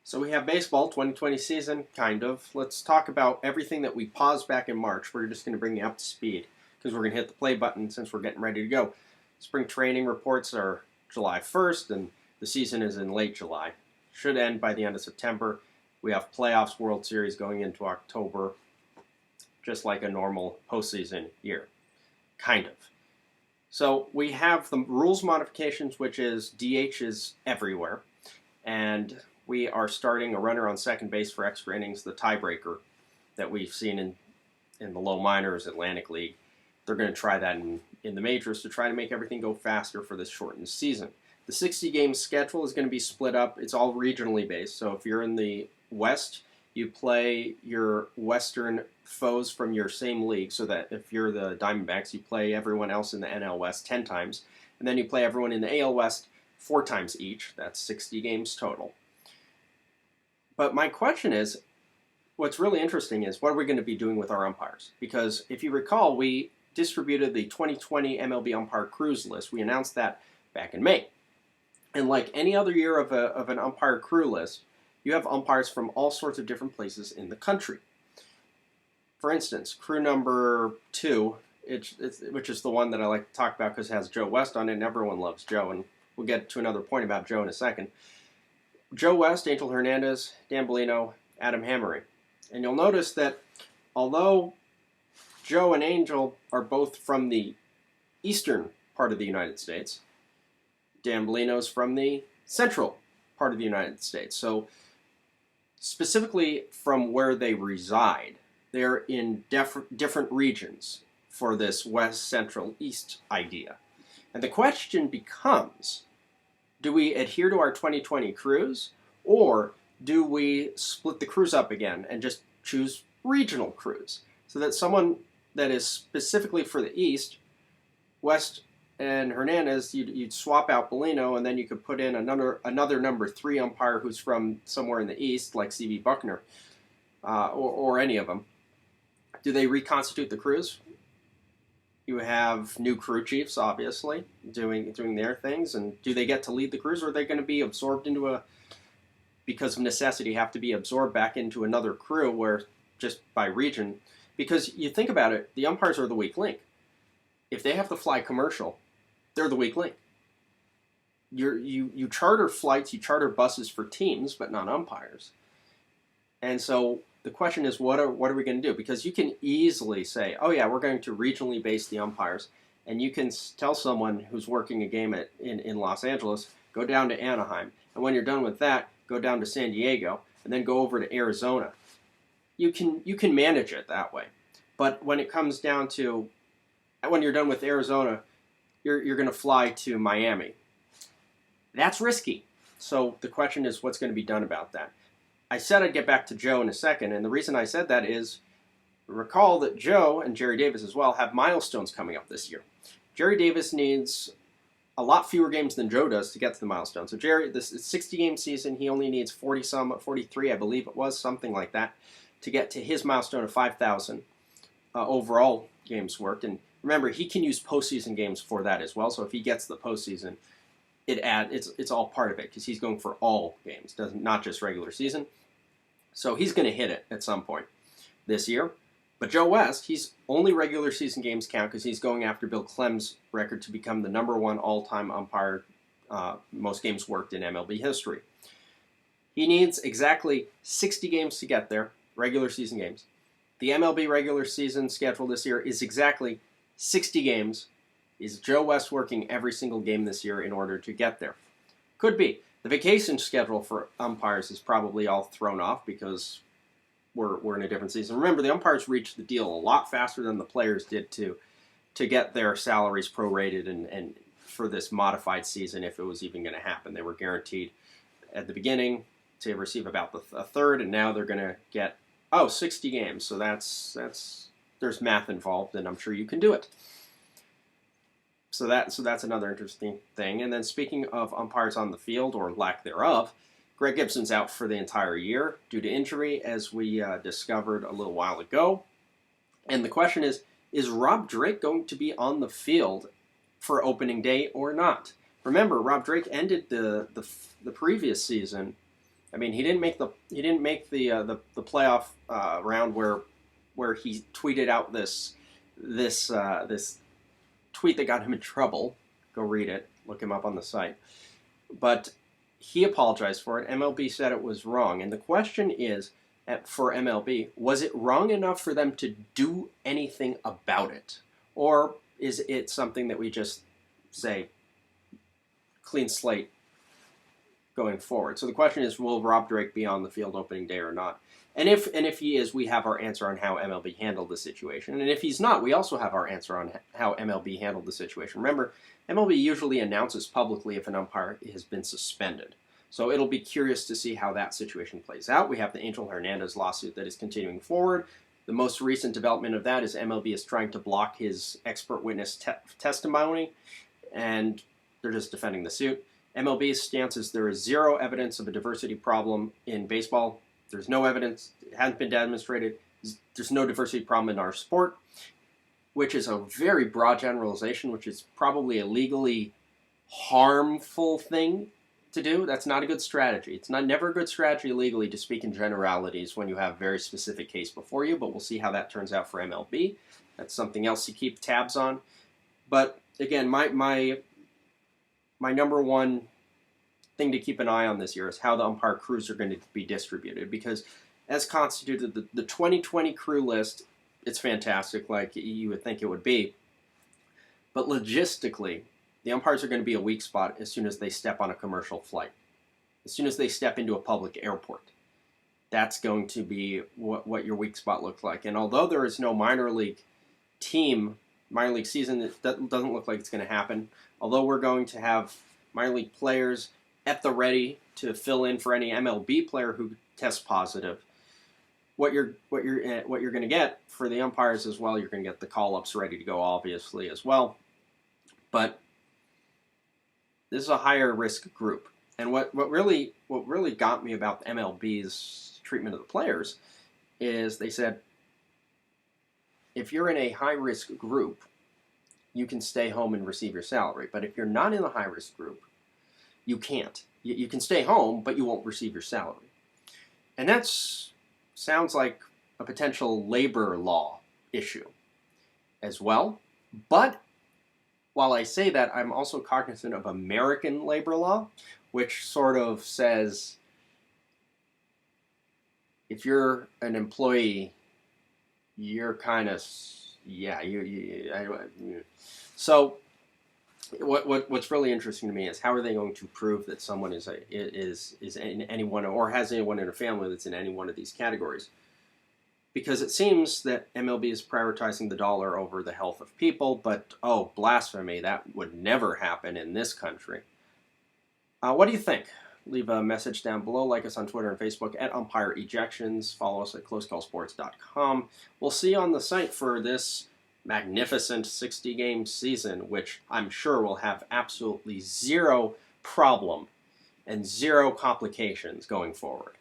So we have baseball 2020 season, kind of. Let's talk about everything that we paused back in March. We're just going to bring you up to speed because we're going to hit the play button since we're getting ready to go. Spring training reports are July 1st, and the season is in late July. Should end by the end of September. We have playoffs, World Series going into October, just like a normal postseason year, kind of. So we have the rules modifications, which is DH is everywhere, and we are starting a runner on second base for extra innings, the tiebreaker that we've seen in the low minors, Atlantic League. They're going to try that in the majors to try to make everything go faster for this shortened season. The 60-game schedule is going to be split up. It's all regionally based. So if you're in the West, you play your Western foes from your same league, so that if you're the Diamondbacks, you play everyone else in the NL West 10 times. And then you play everyone in the AL West 4 times each. That's 60 games total. But my question is, what's really interesting is, what are we going to be doing with our umpires? Because if you recall, we distributed the 2020 MLB umpire cruise list. We announced that back in May. And like any other year of an umpire crew list, you have umpires from all sorts of different places in the country. For instance, crew number 2, which is the one that I like to talk about because it has Joe West on it, and everyone loves Joe, and we'll get to another point about Joe in a second. Joe West, Angel Hernandez, Dan Bellino, Adam Hammery. And you'll notice that although Joe and Angel are both from the eastern part of the United States, Dan Bellino's from the central part of the United States. So specifically from where they reside, they're in different regions for this west, central, east idea. And the question becomes, do we adhere to our 2020 crews, or do we split the crews up again and just choose regional crews? So that someone that is specifically for the East, West and Hernandez, you'd swap out Bellino, and then you could put in another number 3 umpire who's from somewhere in the East, like C.B. Buckner, or any of them. Do they reconstitute the crews? You have new crew chiefs, obviously, doing their things, and do they get to lead the crews, or are they going to be absorbed into because of necessity, have to be absorbed back into another crew where just by region? Because you think about it, the umpires are the weak link. If they have to fly commercial, they're the weak link. You charter flights, you charter buses for teams, but not umpires. And so the question is, what are we going to do? Because you can easily say, oh yeah, we're going to regionally base the umpires, and you can tell someone who's working a game in Los Angeles, go down to Anaheim, and when you're done with that, go down to San Diego, and then go over to Arizona. You can manage it that way. But when it comes down to, when you're done with Arizona, you're going to fly to Miami. That's risky. So the question is, what's going to be done about that? I said I'd get back to Joe in a second, and the reason I said that is, recall that Joe, and Jerry Davis as well, have milestones coming up this year. Jerry Davis needs a lot fewer games than Joe does to get to the milestone. So Jerry, this 60-game season, he only needs 43, I believe it was, something like that, to get to his milestone of 5,000 overall games worked. And remember, he can use postseason games for that as well, so if he gets the postseason, it's all part of it, because he's going for all games, not just regular season. So he's going to hit it at some point this year. But Joe West, he's only regular season games count because he's going after Bill Clem's record to become the #1 all-time umpire, most games worked in MLB history. He needs exactly 60 games to get there, regular season games. The MLB regular season schedule this year is exactly 60 games. Is Joe West working every single game this year in order to get there? Could be. The vacation schedule for umpires is probably all thrown off because we're in a different season. Remember, the umpires reached the deal a lot faster than the players did to get their salaries prorated and for this modified season, if it was even going to happen. They were guaranteed at the beginning to receive about a third, and now they're going to get 60 games. So there's math involved, and I'm sure you can do it. So that's another interesting thing. And then speaking of umpires on the field, or lack thereof, Greg Gibson's out for the entire year due to injury, as we discovered a little while ago. And the question is Rob Drake going to be on the field for opening day or not? Remember, Rob Drake ended the previous season I mean, he didn't make the playoff round where he tweeted out this tweet that got him in trouble. Go read it. Look him up on the site. But he apologized for it. MLB said it was wrong. And the question is, for MLB, was it wrong enough for them to do anything about it? Or is it something that we just say, clean slate going forward? So the question is, will Rob Drake be on the field opening day or not? And if he is, we have our answer on how MLB handled the situation. And if he's not, we also have our answer on how MLB handled the situation. Remember, MLB usually announces publicly if an umpire has been suspended. So it'll be curious to see how that situation plays out. We have the Angel Hernandez lawsuit that is continuing forward. The most recent development of that is MLB is trying to block his expert witness testimony, and they're just defending the suit. MLB's stance is there is zero evidence of a diversity problem in baseball. There's no evidence. It hasn't been demonstrated. There's no diversity problem in our sport, which is a very broad generalization, which is probably a legally harmful thing to do. That's not a good strategy. It's never a good strategy legally to speak in generalities when you have a very specific case before you, but we'll see how that turns out for MLB. That's something else to keep tabs on. But again, my number one thing to keep an eye on this year is how the umpire crews are going to be distributed, because as constituted, the 2020 crew list, it's fantastic like you would think it would be. But logistically, the umpires are going to be a weak spot as soon as they step on a commercial flight, as soon as they step into a public airport. That's going to be what your weak spot looks like. And although there is no minor league season, it doesn't look like it's going to happen. Although we're going to have minor league players at the ready to fill in for any MLB player who tests positive, what you're going to get for the umpires as well, you're going to get the call-ups ready to go, obviously, as well. But this is a higher risk group. And what really got me about MLB's treatment of the players is they said, if you're in a high-risk group, you can stay home and receive your salary. But if you're not in the high-risk group, you can't. You can stay home, but you won't receive your salary. And that sounds like a potential labor law issue as well. But while I say that, I'm also cognizant of American labor law, which sort of says if you're an employee, you're kind of, So what's really interesting to me is how are they going to prove that someone is in any one, or has anyone in a family that's in any one of these categories? Because it seems that MLB is prioritizing the dollar over the health of people, but oh, blasphemy, that would never happen in this country. What do you think? Leave a message down below. Like us on Twitter and Facebook at Umpire Ejections. Follow us at closecallsports.com. We'll see you on the site for this magnificent 60-game season, which I'm sure will have absolutely zero problem and zero complications going forward.